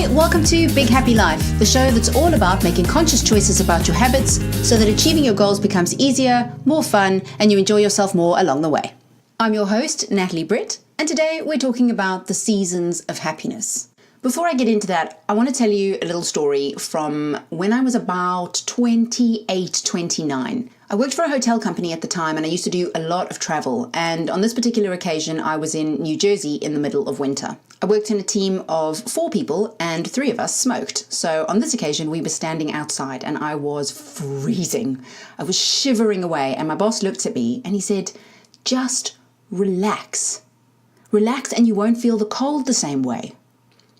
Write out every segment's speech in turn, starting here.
Hi, welcome to Big Happy Life, the show that's all about making conscious choices about your habits so that achieving your goals becomes easier, more fun, and you enjoy yourself more along the way. I'm your host, Natalie Britt, and today we're talking about the seasons of happiness. Before I get into that, I want to tell you a little story from when I was about 28, 29. I worked for a hotel company at the time and I used to do a lot of travel, and on this particular occasion I was in New Jersey in the middle of winter. I worked in a team of 4 people and 3 of us smoked, so on this occasion we were standing outside and I was freezing. I was shivering away and my boss looked at me and he said, "Just relax. Relax and you won't feel the cold the same way."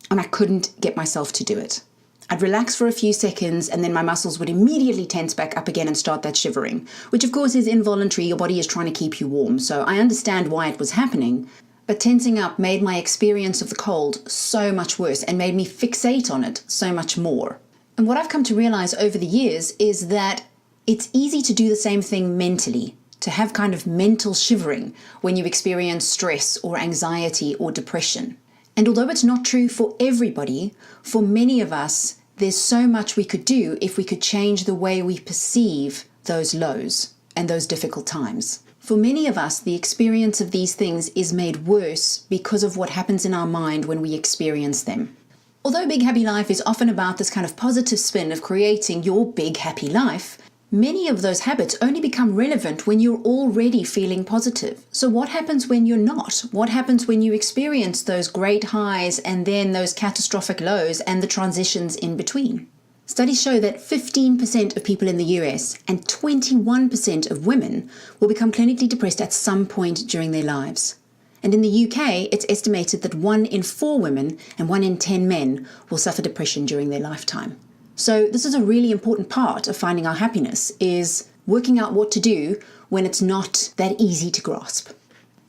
And I couldn't get myself to do it. I'd relax for a few seconds and then my muscles would immediately tense back up again and start that shivering, which of course is involuntary. Your body is trying to keep you warm, so I understand why it was happening, but tensing up made my experience of the cold so much worse and made me fixate on it so much more. And what I've come to realize over the years is that it's easy to do the same thing mentally, to have kind of mental shivering when you experience stress or anxiety or depression. And although it's not true for everybody, for many of us, there's so much we could do if we could change the way we perceive those lows and those difficult times. For many of us, the experience of these things is made worse because of what happens in our mind when we experience them. Although Big Happy Life is often about this kind of positive spin of creating your big happy life, many of those habits only become relevant when you're already feeling positive. So what happens when you're not? What happens when you experience those great highs and then those catastrophic lows and the transitions in between? Studies show that 15% of people in the US and 21% of women will become clinically depressed at some point during their lives. And in the UK, it's estimated that 1 in 4 women and 1 in 10 men will suffer depression during their lifetime. So this is a really important part of finding our happiness, is working out what to do when it's not that easy to grasp.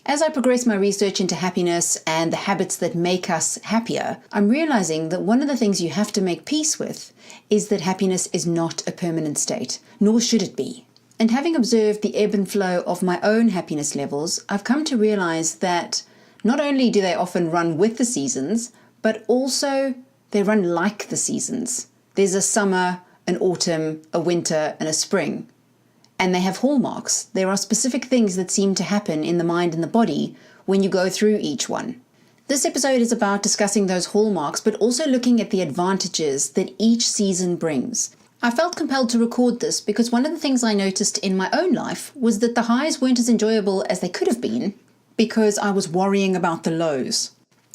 As I progress my research into happiness and the habits that make us happier, I'm realizing that one of the things you have to make peace with is that happiness is not a permanent state, nor should it be. And having observed the ebb and flow of my own happiness levels, I've come to realize that not only do they often run with the seasons, but also they run like the seasons. There's a summer, an autumn, a winter, and a spring. And they have hallmarks. There are specific things that seem to happen in the mind and the body when you go through each one. This episode is about discussing those hallmarks, but also looking at the advantages that each season brings. I felt compelled to record this because one of the things I noticed in my own life was that the highs weren't as enjoyable as they could have been because I was worrying about the lows.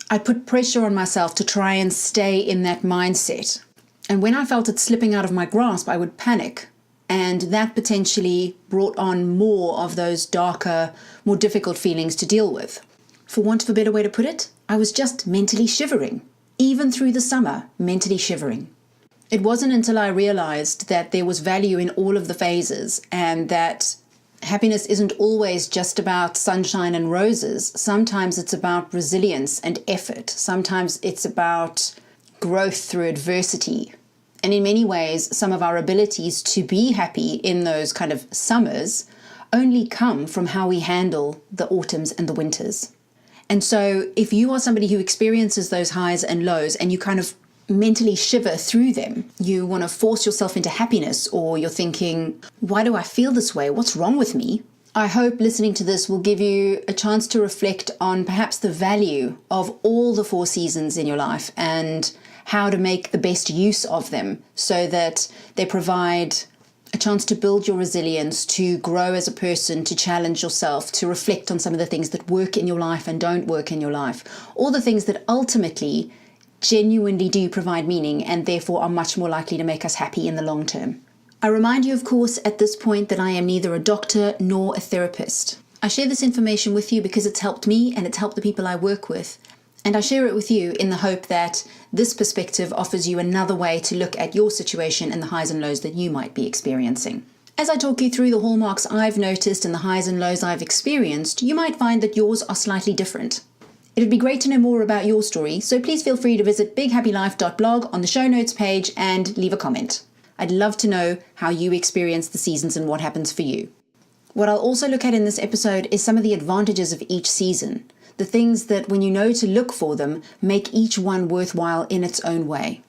I put pressure on myself to try and stay in that mindset. And when I felt it slipping out of my grasp, I would panic. And that potentially brought on more of those darker, more difficult feelings to deal with. For want of a better way to put it, I was just mentally shivering. Even through the summer, mentally shivering. It wasn't until I realized that there was value in all of the phases and that happiness isn't always just about sunshine and roses. Sometimes it's about resilience and effort. Sometimes it's about growth through adversity. And in many ways, some of our abilities to be happy in those kind of summers only come from how we handle the autumns and the winters. And so if you are somebody who experiences those highs and lows and you kind of mentally shiver through them, you want to force yourself into happiness, or you're thinking, why do I feel this way? What's wrong with me? I hope listening to this will give you a chance to reflect on perhaps the value of all the 4 seasons in your life and how to make the best use of them so that they provide a chance to build your resilience, to grow as a person, to challenge yourself, to reflect on some of the things that work in your life and don't work in your life. All the things that ultimately genuinely do provide meaning and therefore are much more likely to make us happy in the long term. I remind you, of course, at this point that I am neither a doctor nor a therapist. I share this information with you because it's helped me and it's helped the people I work with. And I share it with you in the hope that this perspective offers you another way to look at your situation and the highs and lows that you might be experiencing. As I talk you through the hallmarks I've noticed and the highs and lows I've experienced, you might find that yours are slightly different. It would be great to know more about your story, so please feel free to visit bighappylife.blog on the show notes page and leave a comment. I'd love to know how you experience the seasons and what happens for you. What I'll also look at in this episode is some of the advantages of each season. The things that, when you know to look for them, make each one worthwhile in its own way.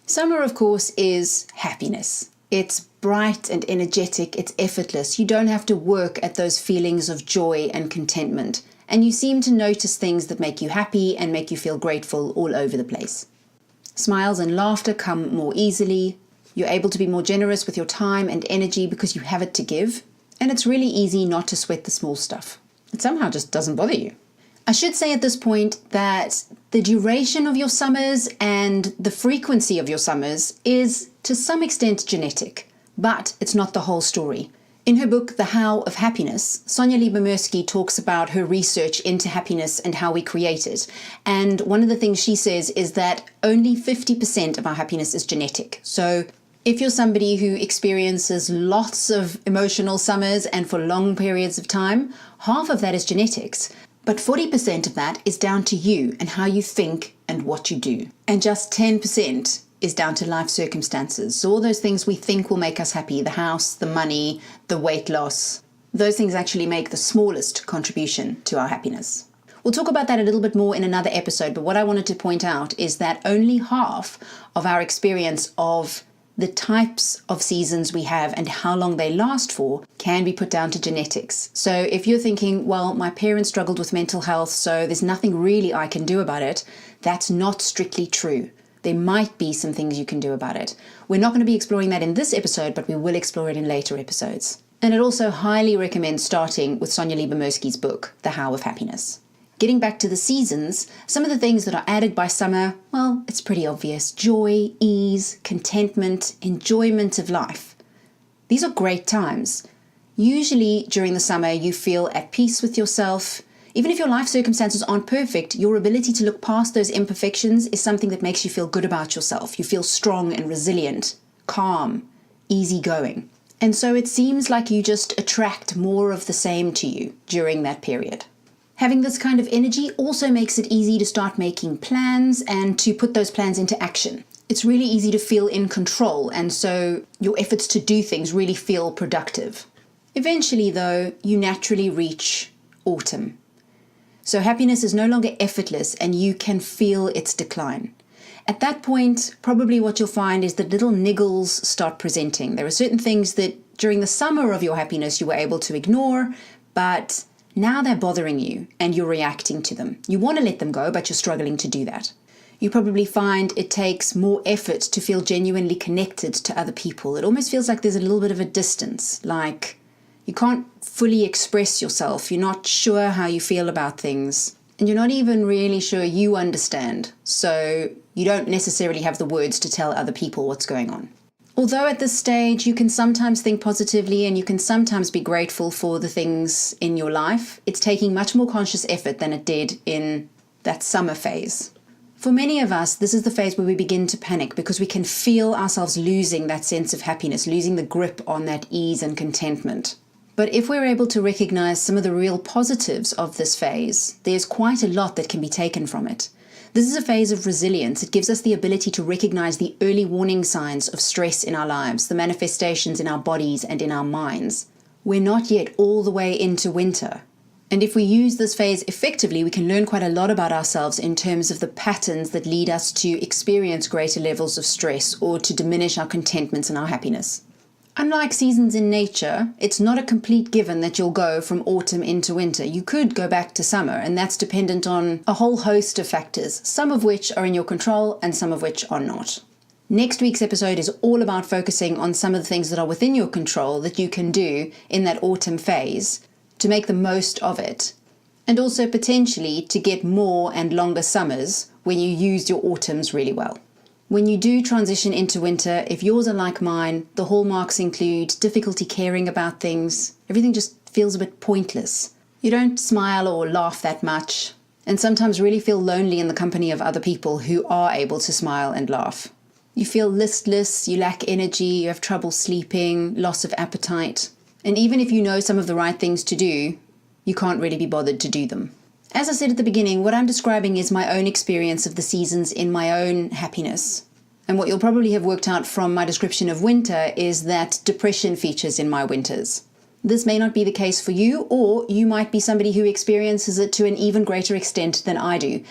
Summer, of course, is happiness. It's bright and energetic, it's effortless. You don't have to work at those feelings of joy and contentment. And you seem to notice things that make you happy and make you feel grateful all over the place. Smiles and laughter come more easily. You're able to be more generous with your time and energy because you have it to give. And it's really easy not to sweat the small stuff. It somehow just doesn't bother you. I should say at this point that the duration of your summers and the frequency of your summers is to some extent genetic, but it's not the whole story. In her book, The How of Happiness, Sonja Lyubomirsky talks about her research into happiness and how we create it. And one of the things she says is that only 50% of our happiness is genetic. So if you're somebody who experiences lots of emotional summers and for long periods of time, half of that is genetics. But 40% of that is down to you and how you think and what you do. And just 10% is down to life circumstances. So all those things we think will make us happy, the house, the money, the weight loss, those things actually make the smallest contribution to our happiness. We'll talk about that a little bit more in another episode, but what I wanted to point out is that only half of our experience of the types of seasons we have and how long they last for can be put down to genetics. So if you're thinking, well, my parents struggled with mental health, so there's nothing really I can do about it, that's not strictly true. There might be some things you can do about it. We're not going to be exploring that in this episode, but we will explore it in later episodes. And it also highly recommends starting with Sonja Lyubomirsky's book, The How of Happiness. Getting back to the seasons, some of the things that are added by summer, well, it's pretty obvious. Joy, ease, contentment, enjoyment of life. These are great times. Usually during the summer, you feel at peace with yourself. Even if your life circumstances aren't perfect, your ability to look past those imperfections is something that makes you feel good about yourself. You feel strong and resilient, calm, easygoing. And so it seems like you just attract more of the same to you during that period. Having this kind of energy also makes it easy to start making plans and to put those plans into action. It's really easy to feel in control, and so your efforts to do things really feel productive. Eventually, though, you naturally reach autumn. So happiness is no longer effortless and you can feel its decline. At that point, probably what you'll find is that little niggles start presenting. There are certain things that during the summer of your happiness you were able to ignore, but now they're bothering you and you're reacting to them. You want to let them go, but you're struggling to do that. You probably find it takes more effort to feel genuinely connected to other people. It almost feels like there's a little bit of a distance, like you can't fully express yourself. You're not sure how you feel about things, and you're not even really sure you understand. So you don't necessarily have the words to tell other people what's going on. Although at this stage you can sometimes think positively and you can sometimes be grateful for the things in your life, it's taking much more conscious effort than it did in that summer phase. For many of us, this is the phase where we begin to panic because we can feel ourselves losing that sense of happiness, losing the grip on that ease and contentment. But if we're able to recognize some of the real positives of this phase, there's quite a lot that can be taken from it. This is a phase of resilience. It gives us the ability to recognize the early warning signs of stress in our lives, the manifestations in our bodies and in our minds. We're not yet all the way into winter. And if we use this phase effectively, we can learn quite a lot about ourselves in terms of the patterns that lead us to experience greater levels of stress or to diminish our contentment and our happiness. Unlike seasons in nature, it's not a complete given that you'll go from autumn into winter. You could go back to summer, and that's dependent on a whole host of factors, some of which are in your control and some of which are not. Next week's episode is all about focusing on some of the things that are within your control that you can do in that autumn phase to make the most of it, and also potentially to get more and longer summers when you use your autumns really well. When you do transition into winter, if yours are like mine, the hallmarks include difficulty caring about things. Everything just feels a bit pointless. You don't smile or laugh that much, and sometimes really feel lonely in the company of other people who are able to smile and laugh. You feel listless, you lack energy, you have trouble sleeping, loss of appetite. And even if you know some of the right things to do, you can't really be bothered to do them. As I said at the beginning, what I'm describing is my own experience of the seasons in my own happiness. And what you'll probably have worked out from my description of winter is that depression features in my winters. This may not be the case for you, or you might be somebody who experiences it to an even greater extent than I do.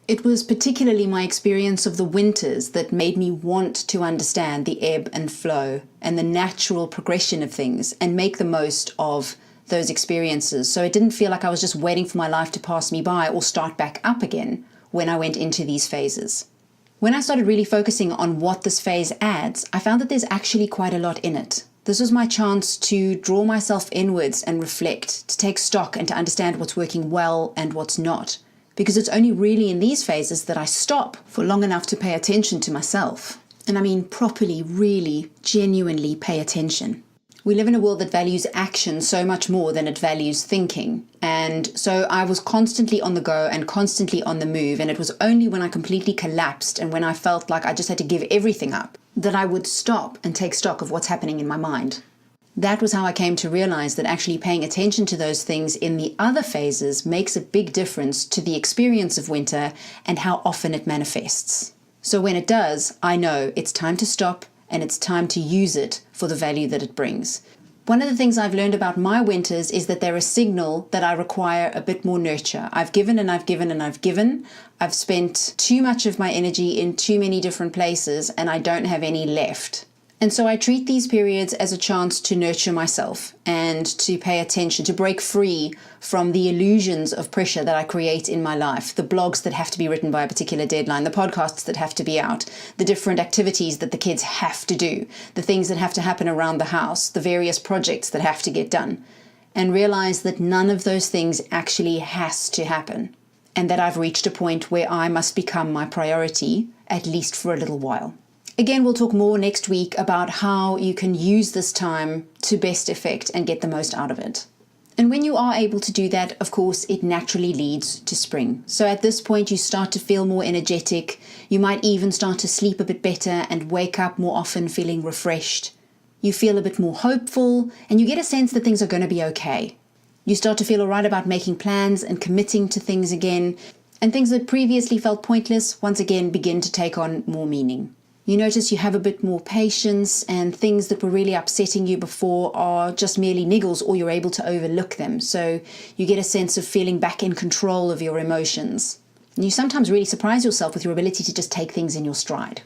It was particularly my experience of the winters that made me want to understand the ebb and flow and the natural progression of things and make the most of those experiences. So it didn't feel like I was just waiting for my life to pass me by or start back up again when I went into these phases. When I started really focusing on what this phase adds, I found that there's actually quite a lot in it. This was my chance to draw myself inwards and reflect, to take stock and to understand what's working well and what's not. Because it's only really in these phases that I stop for long enough to pay attention to myself. And I mean properly, really, genuinely pay attention. We live in a world that values action so much more than it values thinking. And so I was constantly on the go and constantly on the move. And it was only when I completely collapsed and when I felt like I just had to give everything up that I would stop and take stock of what's happening in my mind. That was how I came to realize that actually paying attention to those things in the other phases makes a big difference to the experience of winter and how often it manifests. So when it does, I know it's time to stop and it's time to use it for the value that it brings. One of the things I've learned about my winters is that they're a signal that I require a bit more nurture. I've given and I've given and I've given. I've spent too much of my energy in too many different places and I don't have any left. And so I treat these periods as a chance to nurture myself and to pay attention, to break free from the illusions of pressure that I create in my life, the blogs that have to be written by a particular deadline, the podcasts that have to be out, the different activities that the kids have to do, the things that have to happen around the house, the various projects that have to get done, and realize that none of those things actually has to happen, and that I've reached a point where I must become my priority, at least for a little while. Again, we'll talk more next week about how you can use this time to best effect and get the most out of it. And when you are able to do that, of course, it naturally leads to spring. So at this point, you start to feel more energetic. You might even start to sleep a bit better and wake up more often feeling refreshed. You feel a bit more hopeful and you get a sense that things are going to be okay. You start to feel all right about making plans and committing to things again. And things that previously felt pointless, once again, begin to take on more meaning. You notice you have a bit more patience and things that were really upsetting you before are just merely niggles or you're able to overlook them. So you get a sense of feeling back in control of your emotions. And you sometimes really surprise yourself with your ability to just take things in your stride.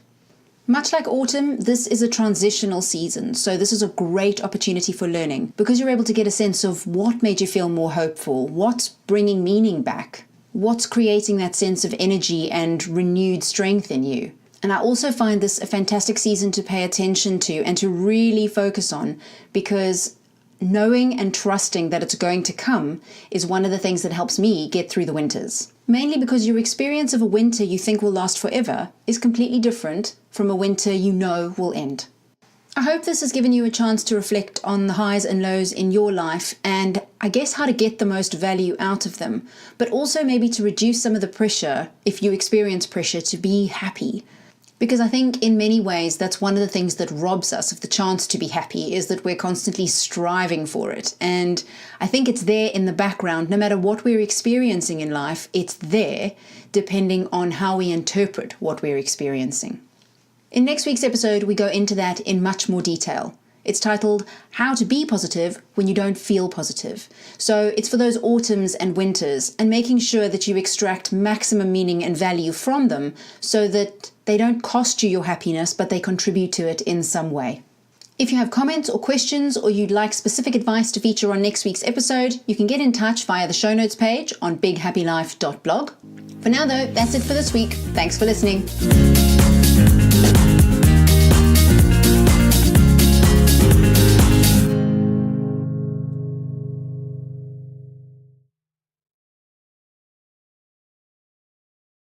Much like autumn, this is a transitional season. So this is a great opportunity for learning because you're able to get a sense of what made you feel more hopeful, what's bringing meaning back, what's creating that sense of energy and renewed strength in you. And I also find this a fantastic season to pay attention to and to really focus on because knowing and trusting that it's going to come is one of the things that helps me get through the winters. Mainly because your experience of a winter you think will last forever is completely different from a winter you know will end. I hope this has given you a chance to reflect on the highs and lows in your life and I guess how to get the most value out of them, but also maybe to reduce some of the pressure, if you experience pressure, to be happy. Because I think in many ways that's one of the things that robs us of the chance to be happy is that we're constantly striving for it. And I think it's there in the background, no matter what we're experiencing in life, it's there depending on how we interpret what we're experiencing. In next week's episode, we go into that in much more detail. It's titled How to Be Positive When You Don't Feel Positive. So it's for those autumns and winters and making sure that you extract maximum meaning and value from them so that they don't cost you your happiness, but they contribute to it in some way. If you have comments or questions or you'd like specific advice to feature on next week's episode, you can get in touch via the show notes page on bighappylife.blog. For now though, that's it for this week. Thanks for listening.